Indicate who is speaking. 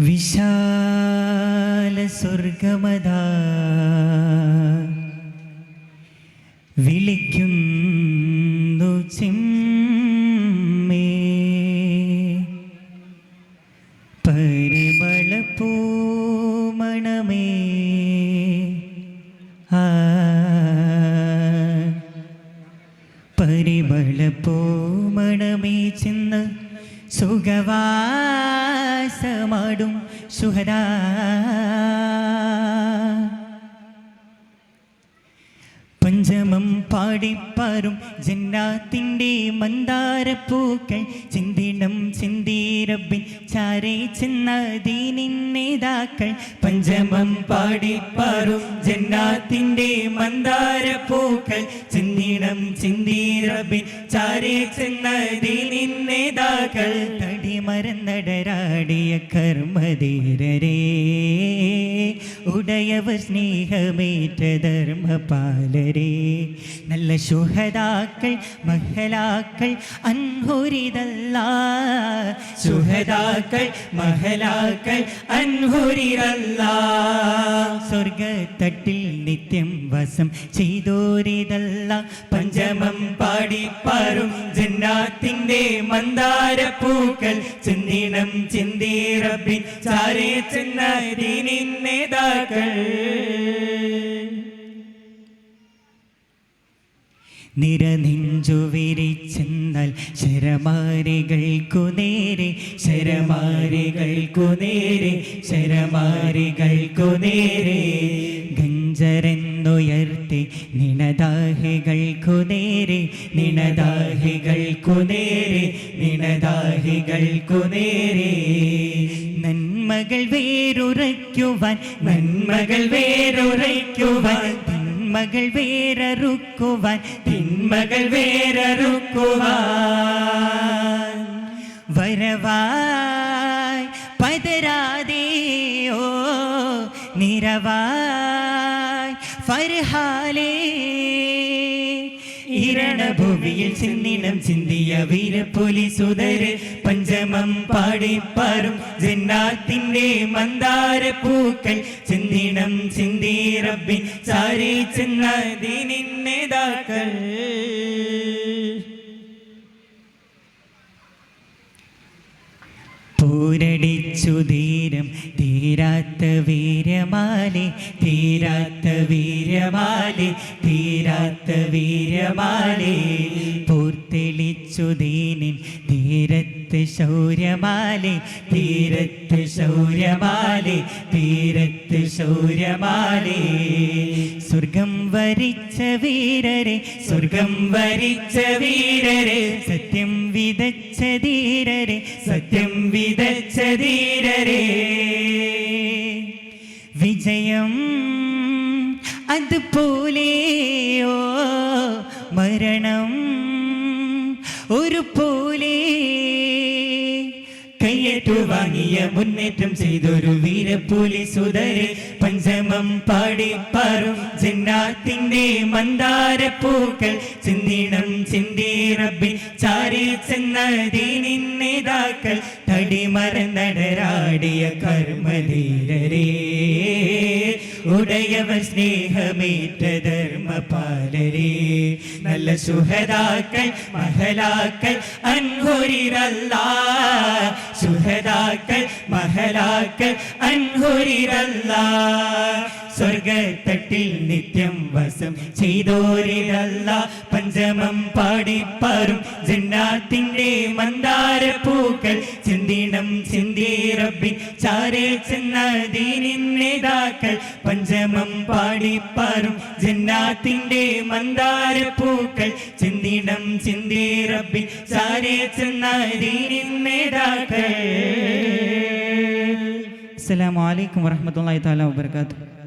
Speaker 1: വിശാല സ്വർഗമതാ വിളിക്കുന്നു ചിമ്മേ, പരിമളപ്പൂമണമേ പരിമളപ്പൂമണമേ ചെന്ന് സുഖവാസമാടും സുഹദാ. പഞ്ചമം പാടിപ്പാറും ജന്നാത്തിൻ്റെ മന്ദാരപ്പൂക്കൾ ചിന്തിണം ചിന്തിരബിൻ ചാരേ ചെന്ന ദീനിൻ നേതാക്കൾ. പഞ്ചമം പാടിപ്പാറും ജന്നാത്തിൻ്റെ മന്ദാരപ്പൂക്കൾ ചിന്തിണം ചിന്തിരബിൻ ചാരേ ചെന്ന ദീനിൻ നേതാക്കൾ. തടിമരന്നടരാടിയ കർമ്മധീരരേ, ഉടയവർ സ്നേഹമേറ്റ ധർമ്മപാലരേ, നല്ല ശുഹദാക്കൾ മഹലാക്കൾ അൻഹുരിദല്ലാ. ശുഹദാക്കൾ മഹലാക്കൾ അൻഹുരിദല്ലാ. സ്വർഗത്തട്ടിൽ നിത്യം വസം ചെയ്തോരിതല്ല. പഞ്ചമം പാടിപ്പാറും ജന്നാത്തിൻ്റെ മന്ദാരപ്പൂക്കൾ ചിന്തിണം ചിന്തി റബ്ബിൻ ചാരേ ചെന്ന ദീനിൻ നേതാക്കൾ. നിറനെഞ്ചു വിരിച്ചെന്നാൽ ശരമാരികൾക്കു നേരെ, ശരമാരികൾക്കു നേരെ, ശരമാരികൾക്കു നേരെ. ഗഞ്ചരെന്നുയർത്തി നിണദാഹികൾക്കു നേരെ, നിണദാഹികൾക്കു നേരെ, നിണദാഹികൾക്കു നേരെ. നന്മകൾ വേരുറയ്ക്കുവാൻ, നന്മകൾ വേരുറയ്ക്കുവാൻ, തിന്മകൾ വേരറുക്കുവാൻ, തിന്മകൾ വേരറുക്കുവാൻ. വരവായി പതരാതെയോ നിരവായി ഫർഹാലേ. ഇരണഭൂമിയിൽ ചിന്തിനം ചിന്തിയ വീരപ്പുലി സുതര് പഞ്ചമം പാടിപ്പാറും ജന്നാത്തിൻ്റെ മന്ദാരപ്പൂക്കൾ ചിന്തിനം ചിന്തി റബ്ബിൻ ചാരേ ചെന്ന ദീനിൻ നേതാക്കൾ. പോരടിച്ചു ധീരം തീരാത്ത വീരമാലെ, തീരാത്ത വീരമാലെ, തീരാത്ത വീരമാലെ. പൂർത്തെളിച്ചു ദീനിൻ തീരത്ത് ശൗര്യമാലെ, തീരത്ത് ശൗര്യമാലെ, തീരത്ത് ശൗര്യമാലെ. സ്വർഗം വരിച്ച വീരരെ, സ്വർഗം വരിച്ച വീരരെ, സത്യം വിതച്ച ധീരരെ, സത്യം വിതച്ച ധീരരെ. വിജയം അതുപോലെയോ മരണം ഒരു പോലെ. കയ്യേറ്റു വാങ്ങിയ മുന്നേറ്റം ചെയ്തൊരു വീരപ്പുലി സുതര് പഞ്ചമം പാടിപ്പാറും ജന്നാത്തിൻ്റെ മന്ദാരപ്പൂക്കൾ ചിന്തിണം ചിന്തി റബ്ബിൻ ചാരേ ചെന്ന ദീനിൻ നേതാക്കൾ. തടിമരന്നടരാടിയ കർമ്മധീരരേ, ഉടയവർ സ്നേഹമേറ്റ ധർമ്മപാലരേ, നല്ല ശുഹദാക്കൾ മഹലാക്കൾ അൻഹുരിദല്ലാ. ശുഹദാക്കൾ മഹലാക്കൾ അൻഹുരിദല്ലാ. സ്വർഗത്തട്ടിൽ നിത്യം വസം ചെയ്തോരിതല്ല. പഞ്ചമം പാടിപ്പാറും ജന്നാത്തിൻ്റെ മന്ദാരപ്പൂക്കൾ ചിന്തിണം ചിന്തി റബ്ബിൻ ചാരേ ചെന്ന ദീനിൻ നേതാക്കൾ. പഞ്ചമം പാടിപ്പാറും ജന്നാത്തിൻ്റെ മന്ദാരപ്പൂക്കൾ ചിന്തിണം ചിന്തി റബ്ബിൻ ചാരേ ചെന്ന ദീനിൻ നേതാക്കൾ. അസ്സലാമു അലൈക്കും വറഹ്മത്തുള്ളാഹി തആല വബറകാതുഹു.